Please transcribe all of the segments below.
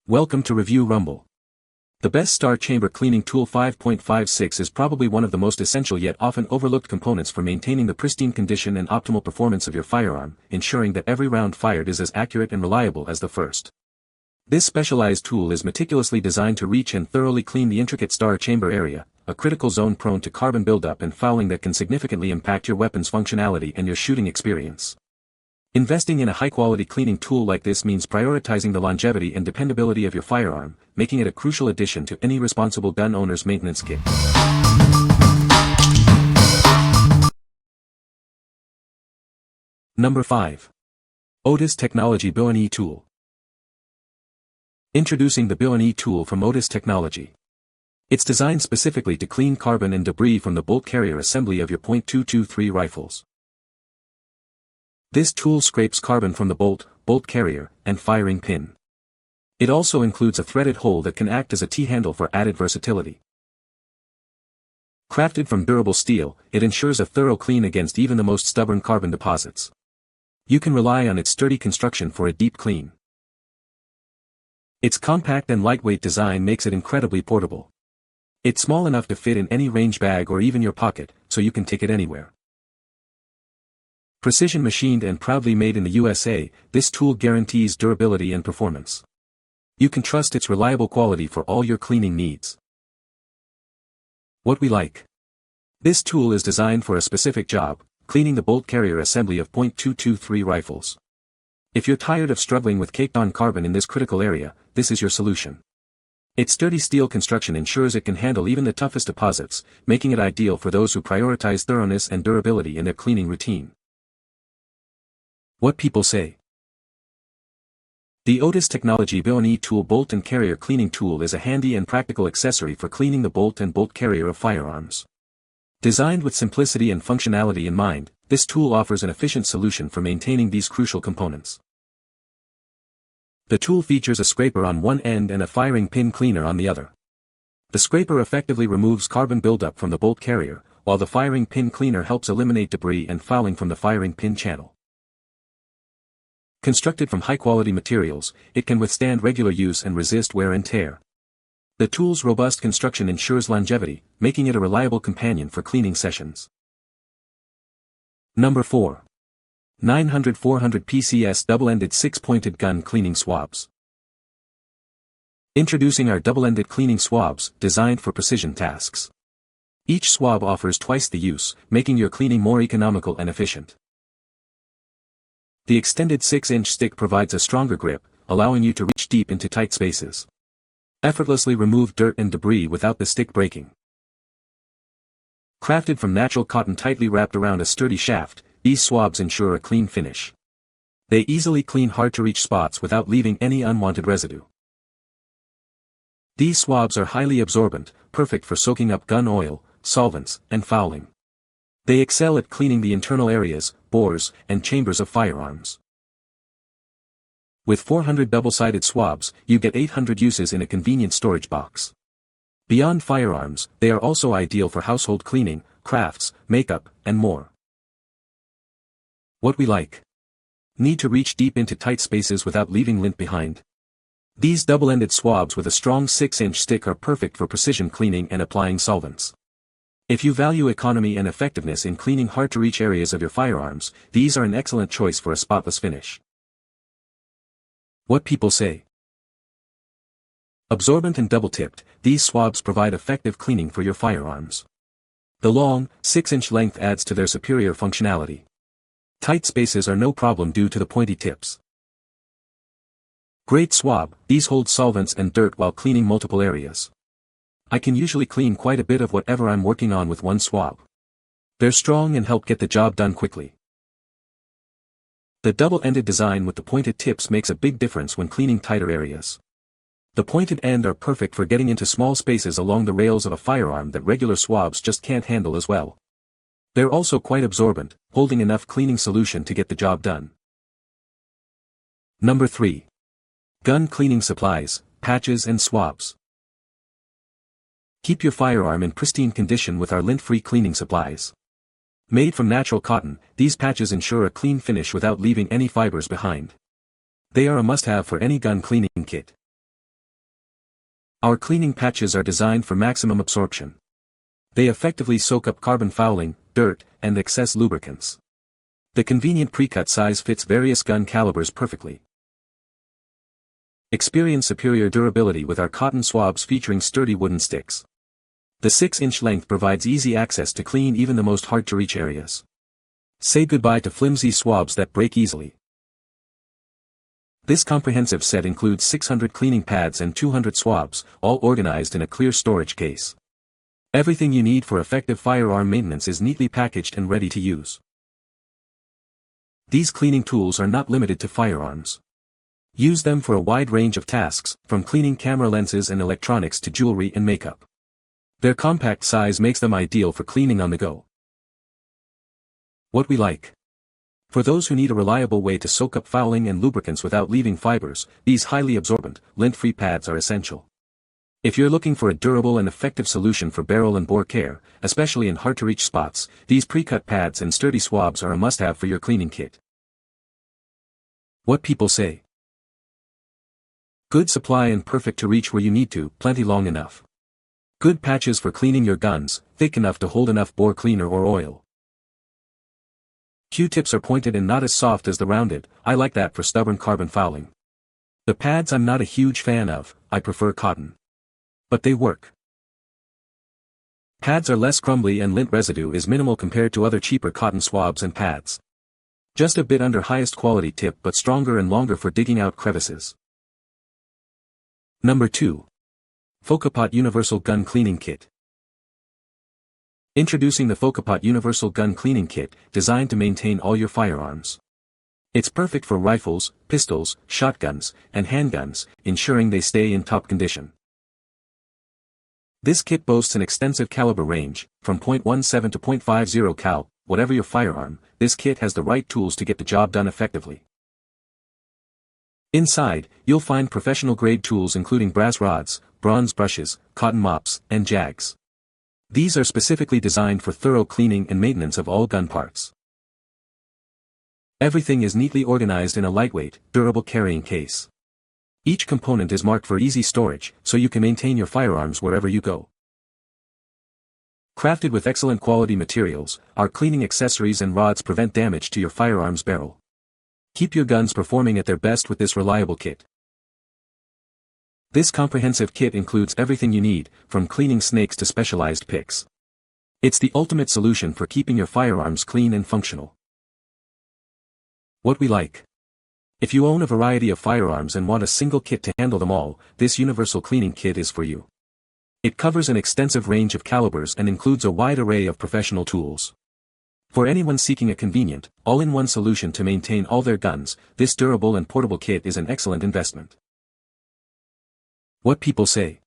Welcome to Review Rumble. The best Star Chamber Cleaning Tool 5.56 is probably one of the most essential yet often overlooked components for maintaining the pristine condition and optimal performance of your firearm, ensuring that every round fired is as accurate and reliable as the first. This specialized tool is meticulously designed to reach and thoroughly clean the intricate star chamber area, a critical zone prone to carbon buildup and fouling that can significantly impact your weapon's functionality and your shooting experience. Investing in a high-quality cleaning tool like this means prioritizing the longevity and dependability of your firearm, making it a crucial addition to any responsible gun owner's maintenance kit. Number 5. Otis Technology B.O.N.E Tool. Introducing the B.O.N.E tool from Otis Technology. It's designed specifically to clean carbon and debris from the bolt carrier assembly of your .223 rifles. This tool scrapes carbon from the bolt carrier, and firing pin. It also includes a threaded hole that can act as a T-handle for added versatility. Crafted from durable steel, it ensures a thorough clean against even the most stubborn carbon deposits. You can rely on its sturdy construction for a deep clean. Its compact and lightweight design makes it incredibly portable. It's small enough to fit in any range bag or even your pocket, so you can take it anywhere. Precision machined and proudly made in the USA, this tool guarantees durability and performance. You can trust its reliable quality for all your cleaning needs. What we like. This tool is designed for a specific job, cleaning the bolt carrier assembly of .223 rifles. If you're tired of struggling with caked-on carbon in this critical area, this is your solution. Its sturdy steel construction ensures it can handle even the toughest deposits, making it ideal for those who prioritize thoroughness and durability in their cleaning routine. What people say. The Otis Technology B.O.N.E Tool Bolt and Carrier Cleaning Tool is a handy and practical accessory for cleaning the bolt and bolt carrier of firearms. Designed with simplicity and functionality in mind, this tool offers an efficient solution for maintaining these crucial components. The tool features a scraper on one end and a firing pin cleaner on the other. The scraper effectively removes carbon buildup from the bolt carrier, while the firing pin cleaner helps eliminate debris and fouling from the firing pin channel. Constructed from high-quality materials, it can withstand regular use and resist wear and tear. The tool's robust construction ensures longevity, making it a reliable companion for cleaning sessions. Number 4. 900-400 PCS Double-Ended 6-Pointed Gun Cleaning Swabs. Introducing our double-ended cleaning swabs, designed for precision tasks. Each swab offers twice the use, making your cleaning more economical and efficient. The extended 6-inch stick provides a stronger grip, allowing you to reach deep into tight spaces. Effortlessly remove dirt and debris without the stick breaking. Crafted from natural cotton tightly wrapped around a sturdy shaft, these swabs ensure a clean finish. They easily clean hard-to-reach spots without leaving any unwanted residue. These swabs are highly absorbent, perfect for soaking up gun oil, solvents, and fouling. They excel at cleaning the internal areas, bores, and chambers of firearms. With 400 double-sided swabs, you get 800 uses in a convenient storage box. Beyond firearms, they are also ideal for household cleaning, crafts, makeup, and more. What we like. Need to reach deep into tight spaces without leaving lint behind. These double-ended swabs with a strong 6-inch stick are perfect for precision cleaning and applying solvents. If you value economy and effectiveness in cleaning hard-to-reach areas of your firearms, these are an excellent choice for a spotless finish. What people say. Absorbent and double-tipped, these swabs provide effective cleaning for your firearms. The long, 6-inch length adds to their superior functionality. Tight spaces are no problem due to the pointy tips. Great swab, these hold solvents and dirt while cleaning multiple areas. I can usually clean quite a bit of whatever I'm working on with one swab. They're strong and help get the job done quickly. The double-ended design with the pointed tips makes a big difference when cleaning tighter areas. The pointed end are perfect for getting into small spaces along the rails of a firearm that regular swabs just can't handle as well. They're also quite absorbent, holding enough cleaning solution to get the job done. Number 3. Gun cleaning supplies, patches and swabs. Keep your firearm in pristine condition with our lint-free cleaning supplies. Made from natural cotton, these patches ensure a clean finish without leaving any fibers behind. They are a must-have for any gun cleaning kit. Our cleaning patches are designed for maximum absorption. They effectively soak up carbon fouling, dirt, and excess lubricants. The convenient pre-cut size fits various gun calibers perfectly. Experience superior durability with our cotton swabs featuring sturdy wooden sticks. The 6-inch length provides easy access to clean even the most hard-to-reach areas. Say goodbye to flimsy swabs that break easily. This comprehensive set includes 600 cleaning pads and 200 swabs, all organized in a clear storage case. Everything you need for effective firearm maintenance is neatly packaged and ready to use. These cleaning tools are not limited to firearms. Use them for a wide range of tasks, from cleaning camera lenses and electronics to jewelry and makeup. Their compact size makes them ideal for cleaning on the go. What we like. For those who need a reliable way to soak up fouling and lubricants without leaving fibers, these highly absorbent, lint-free pads are essential. If you're looking for a durable and effective solution for barrel and bore care, especially in hard-to-reach spots, these pre-cut pads and sturdy swabs are a must-have for your cleaning kit. What people say. Good supply and perfect to reach where you need to, plenty long enough. Good patches for cleaning your guns, thick enough to hold enough bore cleaner or oil. Q-tips are pointed and not as soft as the rounded, I like that for stubborn carbon fouling. The pads I'm not a huge fan of, I prefer cotton. But they work. Pads are less crumbly and lint residue is minimal compared to other cheaper cotton swabs and pads. Just a bit under highest quality tip but stronger and longer for digging out crevices. Number 2. FOCOPOT Universal Gun Cleaning Kit. Introducing the FOCOPOT Universal Gun Cleaning Kit, designed to maintain all your firearms. It's perfect for rifles, pistols, shotguns, and handguns, ensuring they stay in top condition. This kit boasts an extensive caliber range, from .17 to .50 cal, whatever your firearm, this kit has the right tools to get the job done effectively. Inside, you'll find professional-grade tools including brass rods, bronze brushes, cotton mops, and jags. These are specifically designed for thorough cleaning and maintenance of all gun parts. Everything is neatly organized in a lightweight, durable carrying case. Each component is marked for easy storage, so you can maintain your firearms wherever you go. Crafted with excellent quality materials, our cleaning accessories and rods prevent damage to your firearm's barrel. Keep your guns performing at their best with this reliable kit. This comprehensive kit includes everything you need, from cleaning snakes to specialized picks. It's the ultimate solution for keeping your firearms clean and functional. What we like. If you own a variety of firearms and want a single kit to handle them all, this universal cleaning kit is for you. It covers an extensive range of calibers and includes a wide array of professional tools. For anyone seeking a convenient, all-in-one solution to maintain all their guns, this durable and portable kit is an excellent investment. What people say.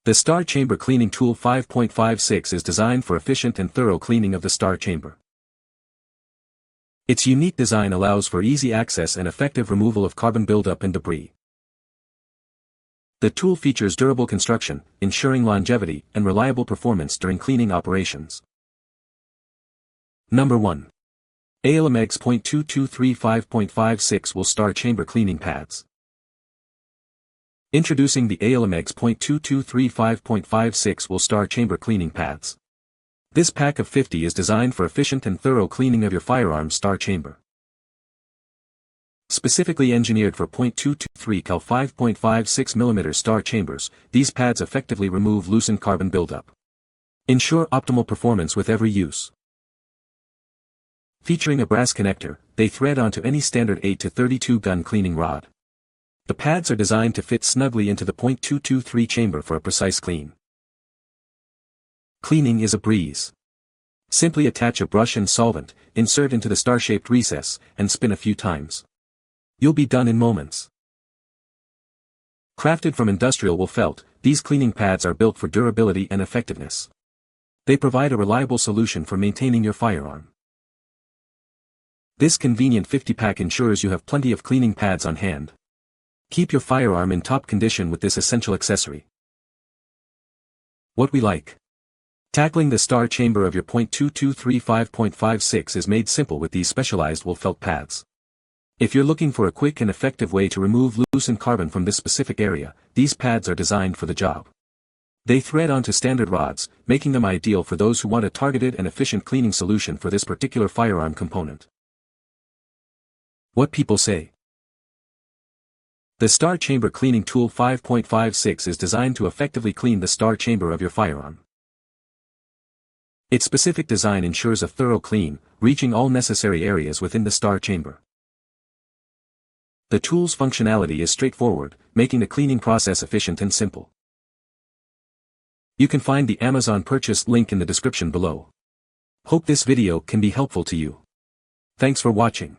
The Star Chamber Cleaning Tool 5.56 is designed for efficient and thorough cleaning of the star chamber. Its unique design allows for easy access and effective removal of carbon buildup and debris. The tool features durable construction, ensuring longevity and reliable performance during cleaning operations. Number 1. Aolamegs .2235.56 Wool Star Chamber Cleaning Pads. Introducing the Aolamegs .2235.56 Wool Star Chamber Cleaning Pads. This pack of 50 is designed for efficient and thorough cleaning of your firearm's star chamber. Specifically engineered for .223 cal 5.56 mm star chambers, these pads effectively remove loosened carbon buildup. Ensure optimal performance with every use. Featuring a brass connector, they thread onto any standard 8 to 32 gun cleaning rod. The pads are designed to fit snugly into the .223 chamber for a precise clean. Cleaning is a breeze. Simply attach a brush and solvent, insert into the star-shaped recess, and spin a few times. You'll be done in moments. Crafted from industrial wool felt, these cleaning pads are built for durability and effectiveness. They provide a reliable solution for maintaining your firearm. This convenient 50-pack ensures you have plenty of cleaning pads on hand. Keep your firearm in top condition with this essential accessory. What we like. Tackling the star chamber of your .2235.56 is made simple with these specialized wool felt pads. If you're looking for a quick and effective way to remove loosened carbon from this specific area, these pads are designed for the job. They thread onto standard rods, making them ideal for those who want a targeted and efficient cleaning solution for this particular firearm component. What people say. The Star Chamber Cleaning Tool 5.56 is designed to effectively clean the star chamber of your firearm. Its specific design ensures a thorough clean, reaching all necessary areas within the star chamber. The tool's functionality is straightforward, making the cleaning process efficient and simple. You can find the Amazon purchase link in the description below. Hope this video can be helpful to you. Thanks for watching.